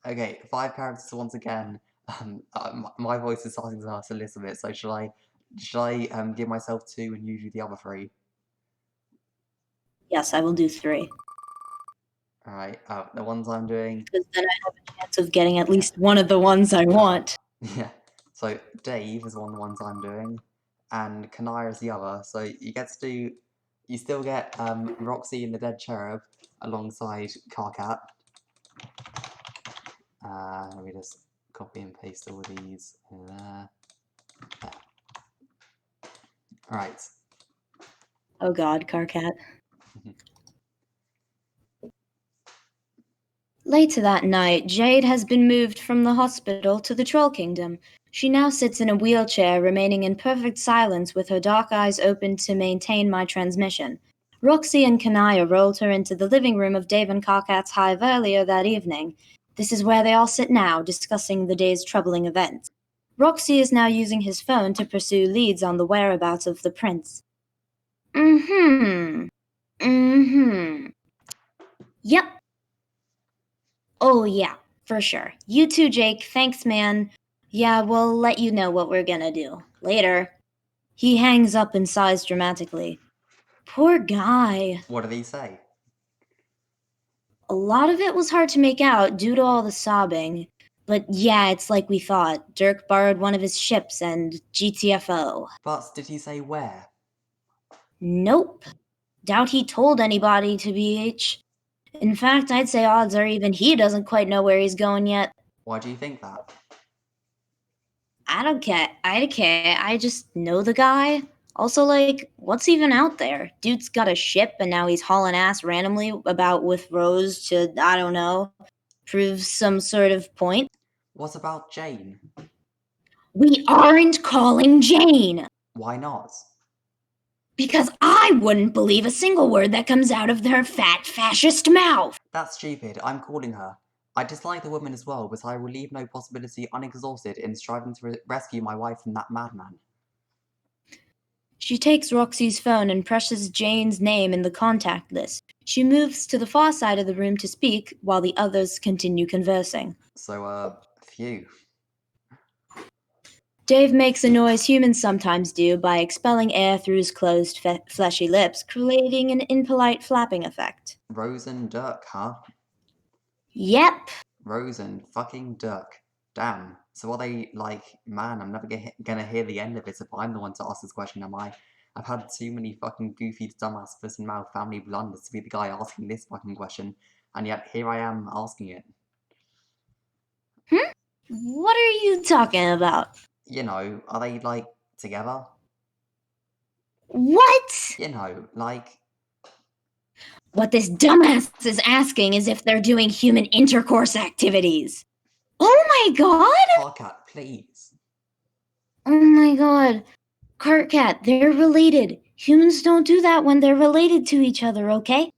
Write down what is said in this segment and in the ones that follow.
Okay, 5 characters once again. My voice is starting to hurt a little bit, so should I give myself 2 and you do the other 3? Yes, I will do 3. Alright, the ones I'm doing... Because then I have a chance of getting at least one of the ones I want. Yeah, so Dave is one of the ones I'm doing, and Kanaya is the other, so you still get Roxy and the dead cherub alongside Karkat. Let me just copy and paste all these in there. Alright. Oh god, Karkat. Later that night, Jade has been moved from the hospital to the Troll Kingdom. She now sits in a wheelchair, remaining in perfect silence with her dark eyes open to maintain my transmission. Roxy and Kanaya rolled her into the living room of Dave and Karkat's hive earlier that evening. This is where they all sit now, discussing the day's troubling events. Roxy is now using his phone to pursue leads on the whereabouts of the prince. Yep. Oh, yeah, for sure. You too, Jake. Thanks, man. Yeah, we'll let you know what we're gonna do. Later. He hangs up and sighs dramatically. Poor guy. What did he say? A lot of it was hard to make out due to all the sobbing. But yeah, it's like we thought. Dirk borrowed one of his ships and GTFO. But did he say where? Nope. Doubt he told anybody, to BH. In fact, I'd say odds are even he doesn't quite know where he's going yet. Why do you think that? I don't care. I just know the guy. Also, like, what's even out there? Dude's got a ship and now he's hauling ass randomly about with Rose to, I don't know, prove some sort of point. What about Jane? We aren't calling Jane! Why not? Because I wouldn't believe a single word that comes out of her fat fascist mouth! That's stupid. I'm calling her. I dislike the woman as well, but I will leave no possibility unexhausted in striving to rescue my wife from that madman. She takes Roxy's phone and presses Jane's name in the contact list. She moves to the far side of the room to speak, while the others continue conversing. So, phew. Dave makes a noise humans sometimes do by expelling air through his closed, fleshy lips, creating an impolite flapping effect. Rose and Dirk, huh? Yep. Rose and fucking Dirk. Damn. So are they like, man, I'm never gonna hear the end of it if I'm the one to ask this question, am I? I've had too many fucking goofy, dumbass, puss and mouth family blunders to be the guy asking this fucking question, and yet here I am asking it. What are you talking about? You know, are they, like, together? What? You know, like... What this dumbass is asking is if they're doing human intercourse activities. Oh my god! Karkat, please. Oh my god. Karkat, they're related. Humans don't do that when they're related to each other, okay?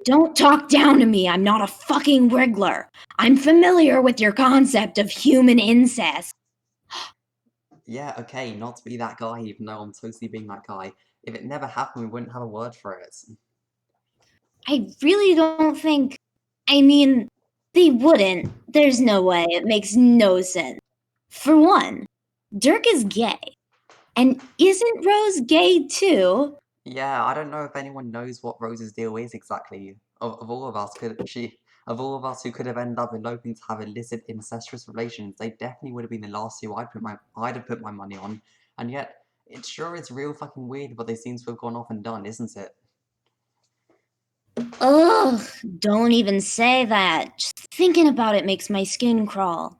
Don't talk down to me. I'm not a fucking wriggler. I'm familiar with your concept of human incest. Yeah, okay, not to be that guy, even though I'm totally being that guy. If it never happened, we wouldn't have a word for it. I really don't think... I mean, they wouldn't. There's no way. It makes no sense. For one, Dirk is gay. And isn't Rose gay too? Yeah, I don't know if anyone knows what Rose's deal is exactly. Of all of us, who could have ended up eloping to have illicit incestuous relations, they definitely would have been the last two I'd have put my money on. And yet, it sure is real fucking weird what they seem to have gone off and done, isn't it? Ugh, don't even say that. Just thinking about it makes my skin crawl.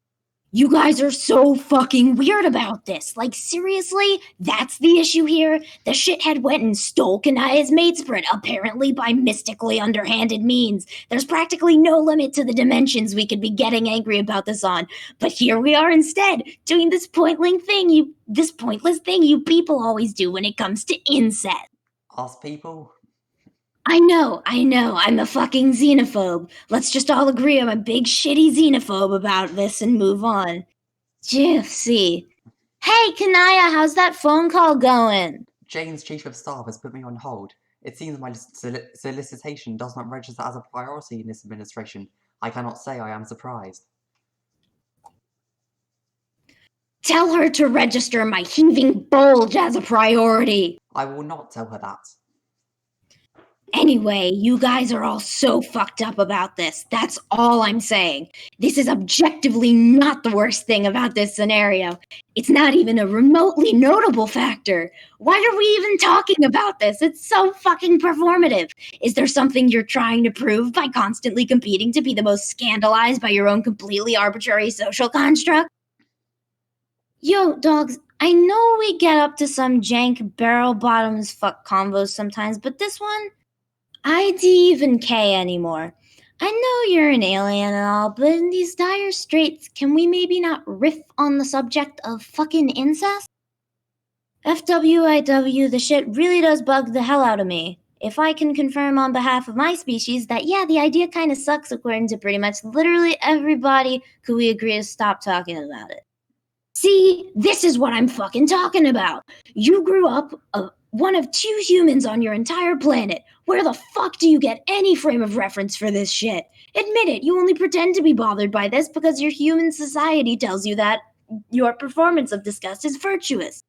You guys are so fucking weird about this. Like, seriously? That's the issue here? The shithead went and stole Kanaya's maid sprint, apparently by mystically underhanded means. There's practically no limit to the dimensions we could be getting angry about this on. But here we are instead, doing this pointless thing you people always do when it comes to incest. Us people? I know, I'm a fucking xenophobe. Let's just all agree I'm a big shitty xenophobe about this and move on. See. Hey, Kanaya, how's that phone call going? Jane's chief of staff has put me on hold. It seems my solicitation does not register as a priority in this administration. I cannot say I am surprised. Tell her to register my heaving bulge as a priority. I will not tell her that. Anyway, you guys are all so fucked up about this. That's all I'm saying. This is objectively not the worst thing about this scenario. It's not even a remotely notable factor. Why are we even talking about this? It's so fucking performative. Is there something you're trying to prove by constantly competing to be the most scandalized by your own completely arbitrary social construct? Yo, dogs, I know we get up to some jank barrel bottoms fuck combos sometimes, but this one, ID even K anymore. I know you're an alien and all, but in these dire straits, can we maybe not riff on the subject of fucking incest? FWIW, the shit really does bug the hell out of me. If I can confirm on behalf of my species that, yeah, the idea kinda sucks according to pretty much literally everybody, could we agree to stop talking about it? See, this is what I'm fucking talking about. You grew up one of 2 humans on your entire planet. Where the fuck do you get any frame of reference for this shit? Admit it, you only pretend to be bothered by this because your human society tells you that your performance of disgust is virtuous.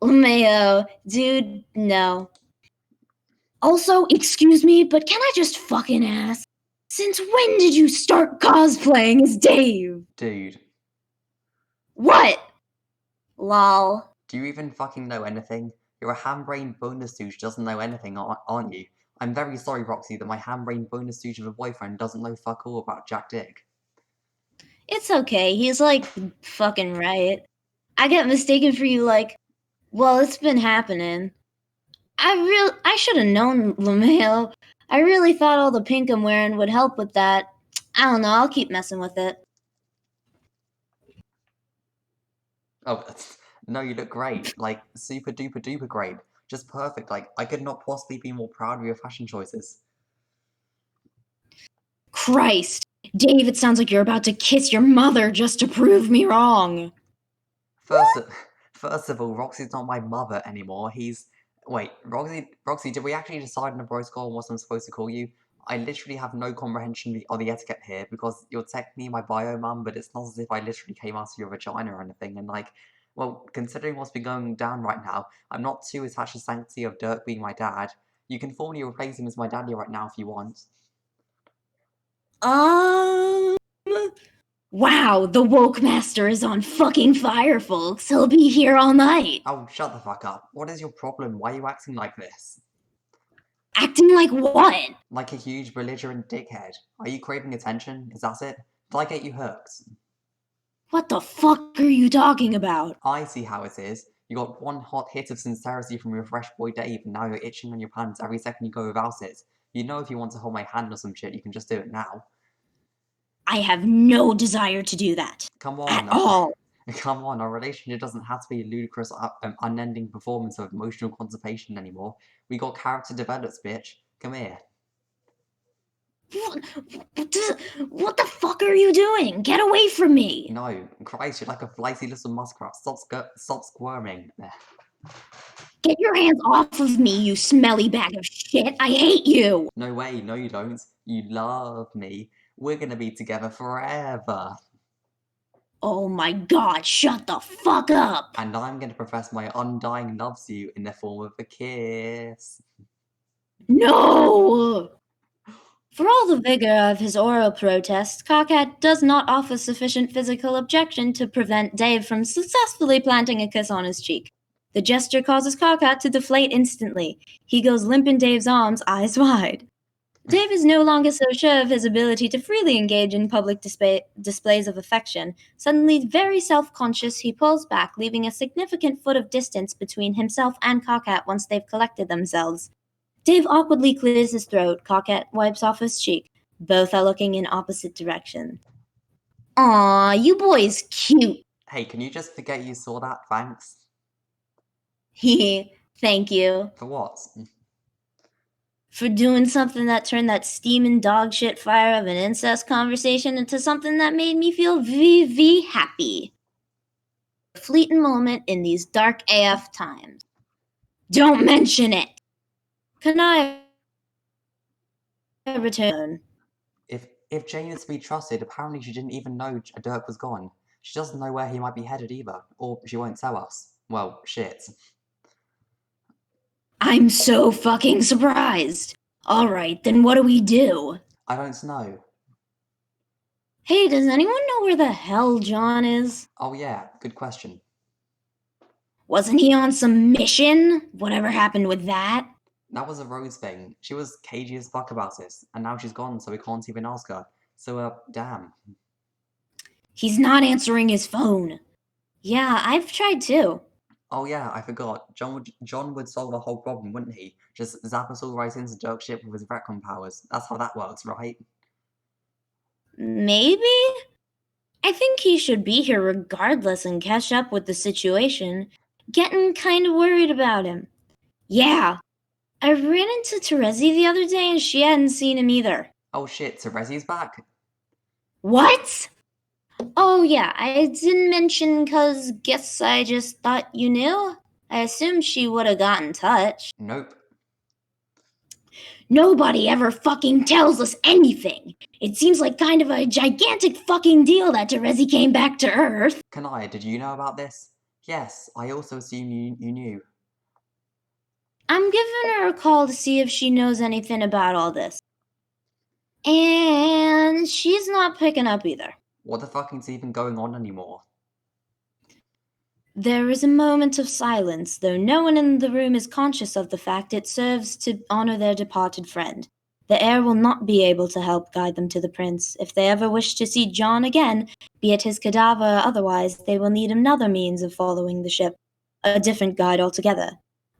Mayo, dude, no. Also, excuse me, but can I just fucking ask? Since when did you start cosplaying as Dave? Dude. What? Lol. Do you even fucking know anything? You're a ham-brained bonus douche who doesn't know anything, aren't you? I'm very sorry, Roxy, that my ham-brained bonus douche of a boyfriend doesn't know fuck all about Jack Dick. It's okay, he's like fucking right. I get mistaken for you like, well, it's been happening. I should have known, LeMayo. I really thought all the pink I'm wearing would help with that. I don't know, I'll keep messing with it. Oh, no, you look great. Like, super duper duper great. Just perfect. Like, I could not possibly be more proud of your fashion choices. Christ. Dave, it sounds like you're about to kiss your mother just to prove me wrong. First of all, Roxy's not my mother anymore. Wait, Roxy, did we actually decide on a bro score on what I'm supposed to call you? I literally have no comprehension of the etiquette here because you're technically my bio mum, but it's not as if I literally came out of your vagina or anything. And like, well, considering what's been going down right now, I'm not too attached to the sanctity of Dirk being my dad. You can formally replace him as my daddy right now if you want. Wow, the woke master is on fucking fire, folks. He'll be here all night. Oh, shut the fuck up. What is your problem? Why are you acting like this? Acting like what? Like a huge belligerent dickhead. Are you craving attention? Is that it? Did I get you hooked? What the fuck are you talking about? I see how it is. You got one hot hit of sincerity from your fresh boy Dave, and now you're itching on your pants every second you go without it. You know if you want to hold my hand or some shit, you can just do it now. I have no desire to do that. Come At on. all. Come on, our relationship doesn't have to be a ludicrous, unending performance of emotional constipation anymore. We got character developed, bitch. Come here. What the fuck are you doing? Get away from me! No, Christ, you're like a flighty little muskrat. Stop squirming. Get your hands off of me, you smelly bag of shit! I hate you! No way, no you don't. You love me. We're gonna be together forever. Oh my god, shut the fuck up! And I'm gonna profess my undying love to you in the form of a kiss. No! For all the vigor of his oral protest, Karkat does not offer sufficient physical objection to prevent Dave from successfully planting a kiss on his cheek. The gesture causes Karkat to deflate instantly. He goes limp in Dave's arms, eyes wide. Dave is no longer so sure of his ability to freely engage in public displays of affection. Suddenly, very self-conscious, he pulls back, leaving a significant foot of distance between himself and Karkat once they've collected themselves. Dave awkwardly clears his throat. Karkat wipes off his cheek. Both are looking in opposite direction. Aw, you boy's cute. Hey, can you just forget you saw that? Thanks. Hee, thank you. For what? For doing something that turned that steaming dog shit fire of an incest conversation into something that made me feel very happy. A fleeting moment in these dark AF times. Don't mention it! Kanaya return. If Jane is to be trusted, apparently she didn't even know Dirk was gone. She doesn't know where he might be headed either, or she won't tell us. Well, shit. I'm so fucking surprised. Alright, then what do we do? I don't know. Hey, does anyone know where the hell John is? Oh yeah, good question. Wasn't he on some mission? Whatever happened with that? That was a Rose thing. She was cagey as fuck about it, and now she's gone, so we can't even ask her. So, damn. He's not answering his phone. Yeah, I've tried too. Oh yeah, I forgot. John would solve the whole problem, wouldn't he? Just zap us all right into Dirk's ship with his retcon powers. That's how that works, right? Maybe? I think he should be here regardless and catch up with the situation. Getting kind of worried about him. Yeah, I ran into Terezi the other day and she hadn't seen him either. Oh shit, Terezi's back? What? Oh yeah, I didn't mention cause guess I just thought you knew? I assumed she would have got in touch. Nope. Nobody ever fucking tells us anything. It seems like kind of a gigantic fucking deal that Terezi came back to Earth. Kanaya, did you know about this? Yes, I also assume you knew. I'm giving her a call to see if she knows anything about all this. And she's not picking up either. What the fuck is even going on anymore? There is a moment of silence, though no one in the room is conscious of the fact it serves to honor their departed friend. The heir will not be able to help guide them to the prince. If they ever wish to see John again, be it his cadaver or otherwise, they will need another means of following the ship, a different guide altogether.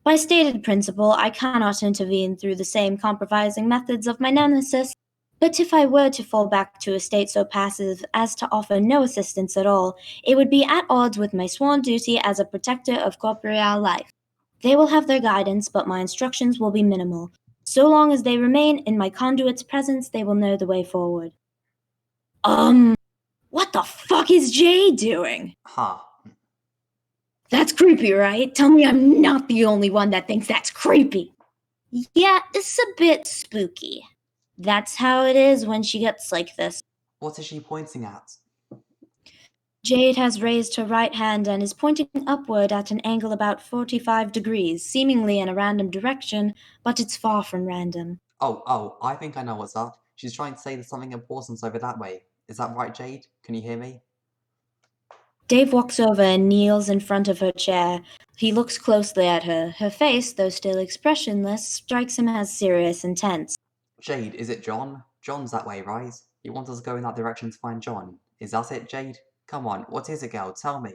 By stated principle, I cannot intervene through the same compromising methods of my nemesis, but if I were to fall back to a state so passive as to offer no assistance at all, it would be at odds with my sworn duty as a protector of corporeal life. They will have their guidance, but my instructions will be minimal. So long as they remain in my conduit's presence, they will know the way forward. What the fuck is Jade doing? Huh. That's creepy, right? Tell me I'm not the only one that thinks that's creepy. Yeah, it's a bit spooky. That's how it is when she gets like this. What is she pointing at? Jade has raised her right hand and is pointing upward at an angle about 45 degrees, seemingly in a random direction, but it's far from random. Oh, I think I know what's up. She's trying to say there's something important over that way. Is that right, Jade? Can you hear me? Dave walks over and kneels in front of her chair. He looks closely at her. Her face, though still expressionless, strikes him as serious and tense. Jade, is it John? John's that way, right? You want us to go in that direction to find John? Is that it, Jade? Come on, what is it, girl? Tell me.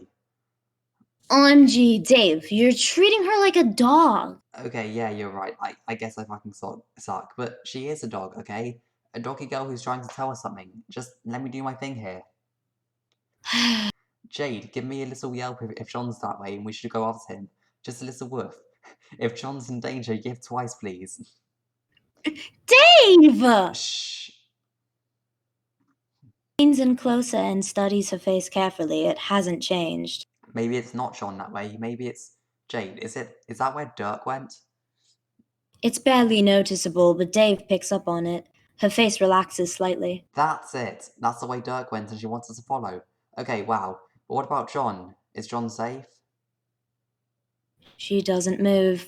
OMG, Dave, you're treating her like a dog. Okay, yeah, you're right. I guess I fucking suck. But she is a dog, okay? A doggy girl who's trying to tell us something. Just let me do my thing here. Jade, give me a little yelp if John's that way and we should go after him. Just a little woof. If John's in danger, give twice, please. Dave! Shh. Leans in closer and studies her face carefully. It hasn't changed. Maybe it's not John that way. Maybe it's Jade. Is that where Dirk went? It's barely noticeable, but Dave picks up on it. Her face relaxes slightly. That's it. That's the way Dirk went and she wants us to follow. Okay, wow. But what about John? Is John safe? She doesn't move.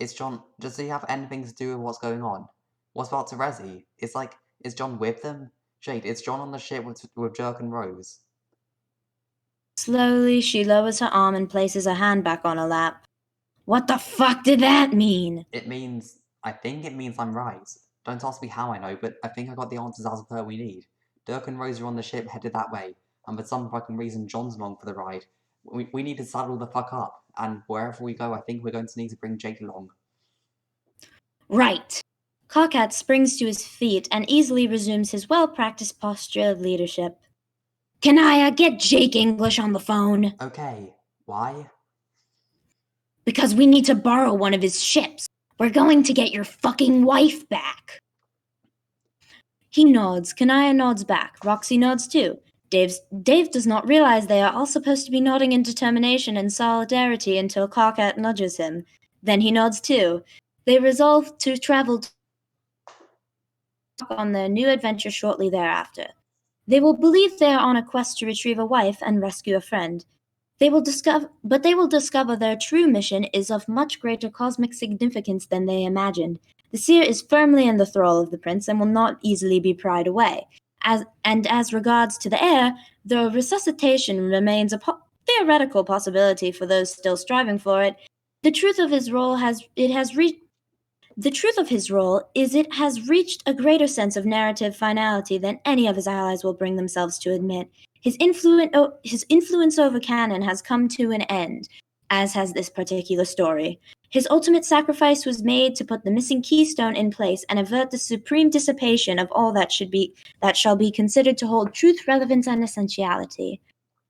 Does he have anything to do with what's going on? What about Terezi? Is John with them? Jade, is John on the ship with Dirk and Rose? Slowly, she lowers her arm and places her hand back on her lap. What the fuck did that mean? I think it means I'm right. Don't ask me how I know, but I think I got the answers as per we need. Dirk and Rose are on the ship headed that way, and for some fucking reason John's along for the ride. We need to saddle the fuck up, and wherever we go, I think we're going to need to bring Jade along. Right. Karkat springs to his feet and easily resumes his well-practiced posture of leadership. Kanaya, get Jake English on the phone. Okay, why? Because we need to borrow one of his ships. We're going to get your fucking wife back. He nods. Kanaya nods back. Roxy nods too. Dave does not realize they are all supposed to be nodding in determination and solidarity until Karkat nudges him. Then he nods too. They resolve to travel on their new adventure shortly thereafter. They will believe they are on a quest to retrieve a wife and rescue a friend. They will discover their true mission is of much greater cosmic significance than they imagined. The seer is firmly in the thrall of the prince and will not easily be pried away. As regards to the heir, though resuscitation remains a theoretical possibility for those still striving for it, the truth of his role is it has reached a greater sense of narrative finality than any of his allies will bring themselves to admit. His influence over canon has come to an end, as has this particular story. His ultimate sacrifice was made to put the missing keystone in place and avert the supreme dissipation of all that shall be considered to hold truth, relevance, and essentiality.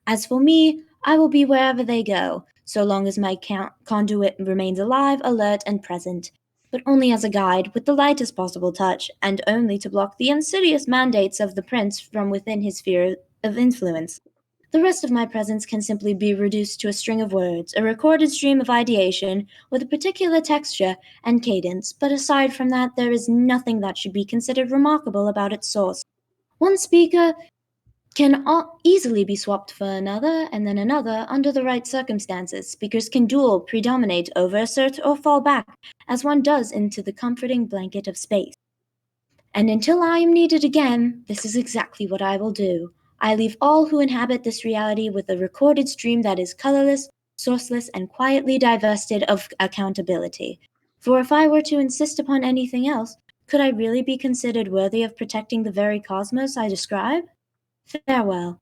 As for me, I will be wherever they go, so long as my conduit remains alive, alert, and present, but only as a guide with the lightest possible touch, and only to block the insidious mandates of the prince from within his sphere of influence. The rest of my presence can simply be reduced to a string of words, a recorded stream of ideation with a particular texture and cadence, but aside from that, there is nothing that should be considered remarkable about its source. One speaker can easily be swapped for another and then another under the right circumstances. Speakers can dual, predominate, over assert, or fall back, as one does into the comforting blanket of space. And until I am needed again, this is exactly what I will do. I leave all who inhabit this reality with a recorded stream that is colorless, sourceless, and quietly divested of accountability. For if I were to insist upon anything else, could I really be considered worthy of protecting the very cosmos I describe? Farewell.